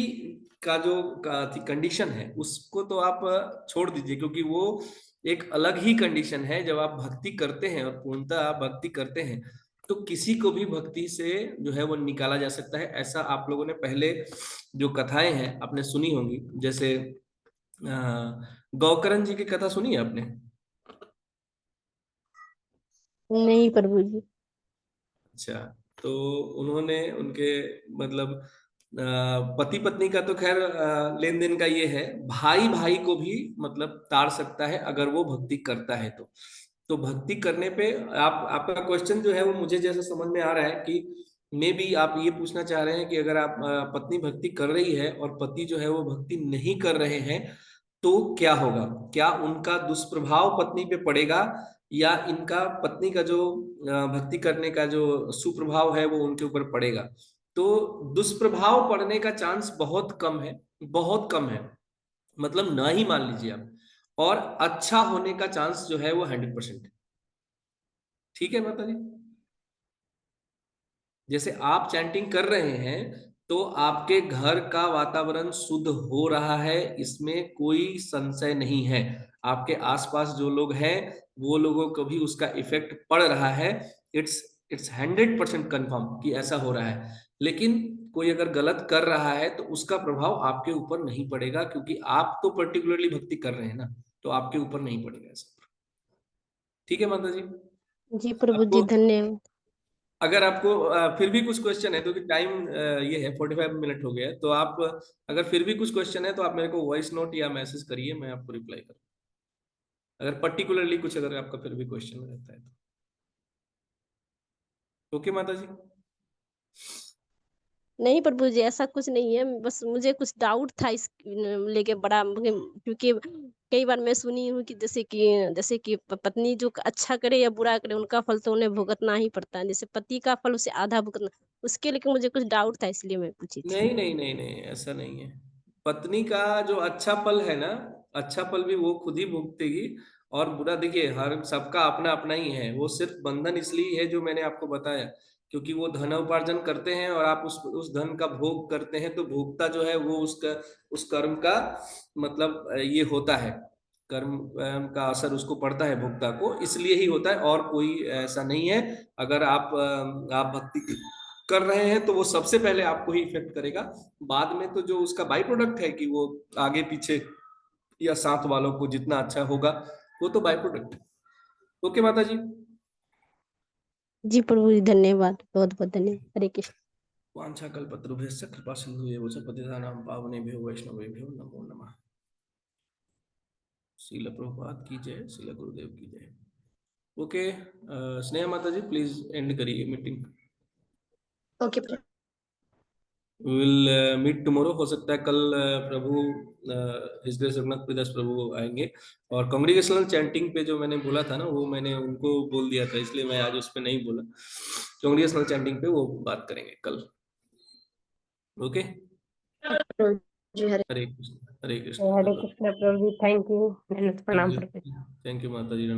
का जो कंडीशन है उसको तो आप छोड़ दीजिए, क्योंकि वो एक अलग ही कंडीशन है। जब आप भक्ति करते हैं और पूर्णतः आप भक्ति करते हैं, तो किसी को भी भक्ति से जो है वो निकाला जा सकता है। ऐसा आप लोगों ने पहले जो कथाएं हैं आपने सुनी होंगी, जैसे गौकरण जी की कथा सुनी है आपने? नहीं प्रभु जी। अच्छा, तो उन्होंने उनके मतलब पति पत्नी का तो खैर लेन देन का ये है, भाई भाई को भी मतलब ताड़ सकता है अगर वो भक्ति करता है तो भक्ति करने पे आपका क्वेश्चन जो है वो मुझे जैसे समझ में आ रहा है कि मे बी आप ये पूछना चाह रहे हैं कि अगर आप पत्नी भक्ति कर रही है और पति जो है वो भक्ति नहीं कर रहे हैं, तो क्या होगा, क्या उनका दुष्प्रभाव पत्नी पे पड़ेगा, या इनका पत्नी का जो भक्ति करने का जो सुप्रभाव है वो उनके ऊपर पड़ेगा। तो दुष्प्रभाव पड़ने का चांस बहुत कम है, बहुत कम है, मतलब ना ही मान लीजिए आप। और अच्छा होने का चांस जो है वो 100% है। ठीक है माता जी? जैसे आप चैंटिंग कर रहे हैं, तो आपके घर का वातावरण शुद्ध हो रहा है, इसमें कोई संशय नहीं है। आपके आसपास जो लोग हैं वो लोगों को भी उसका इफेक्ट पड़ रहा है। इट्स इट्स 100% कंफर्म कि ऐसा हो रहा है। लेकिन कोई अगर गलत कर रहा है तो उसका प्रभाव आपके ऊपर नहीं पड़ेगा, क्योंकि आप तो पर्टिकुलरली भक्ति कर रहे हैं ना, तो आपके ऊपर नहीं पड़ेगा ऐसा। ठीक है माता जी? जी प्रभु आपको जी, धन्यवाद। अगर आपको फिर भी कुछ क्वेश्चन है, क्योंकि टाइम ये है 45 मिनट हो गया है, तो आप अगर फिर भी कुछ क्वेश्चन है तो आप मेरे को वॉइस नोट या मैसेज करिए, मैं आपको रिप्लाई करूँ, अगर पर्टिकुलरली कुछ अगर आपका फिर भी क्वेश्चन रहता है तो। ओके माता जी? नहीं प्रभु जी, ऐसा कुछ नहीं है, बस मुझे कुछ डाउट था इस लेके बड़ा क्योंकि कई बार मैं सुनी हूँ कि जैसे कि पत्नी जो अच्छा करे या बुरा करे, उनका फल तो उन्हें भुगतना ही पड़ता है। जैसे पति का फल उसे आधा भुगतना, उसके लेके मुझे कुछ डाउट था, इसलिए मैं पूछी थी। नहीं नहीं नहीं नहीं, ऐसा नहीं है। पत्नी का जो अच्छा पल है ना, अच्छा पल भी वो खुद ही भुगतेगी, और बुरा देखिए हर सबका अपना अपना ही है। वो सिर्फ बंधन इसलिए है जो मैंने आपको बताया क्योंकि वो धन उपार्जन करते हैं और आप उस धन का भोग करते हैं, तो भोक्ता जो है वो उस कर्म का मतलब ये होता है, कर्म का असर उसको पड़ता है भोक्ता को, इसलिए ही होता है, और कोई ऐसा नहीं है। अगर आप भक्ति कर रहे हैं तो वो सबसे पहले आपको ही इफेक्ट करेगा, बाद में तो जो उसका बाई प्रोडक्ट है कि वो आगे पीछे या साथ वालों को जितना अच्छा होगा, वो तो बाई प्रोडक्ट। ओके माता जी। जी प्रभु जी, धन्यवाद, बहुत बहुत धन्यवाद। हरे कृष्ण। वाञ्छाकल्पतरुभ्यश्च कृपा सिन्धुभ्येव च पतितानां पावनेभ्यो वैष्णवेभ्यो नमो नमः। श्रील प्रभुपाद की जय, श्रील गुरुदेव की जय। Okay, Sneha Mata ji please end करिए meeting. Okay, will meet tomorrow. हो सकता है कल प्रभु हिज ग्रेस रघुनाथ प्रियदास प्रभु आएंगे, और कांग्रेगेशनल चैंटिंग पे जो मैंने बोला था ना, वो मैंने उनको बोल दिया था, इसलिए मैं आज उस पे नहीं बोला। कांग्रेगेशनल चैंटिंग पे वो बात करेंगे कल। ओके, जी हरे हरे कृष्ण, हरे कृष्ण, हरे कृष्ण प्रभु जी, थैंक यू, प्रणाम प्रभु। थैंक यू माता जी।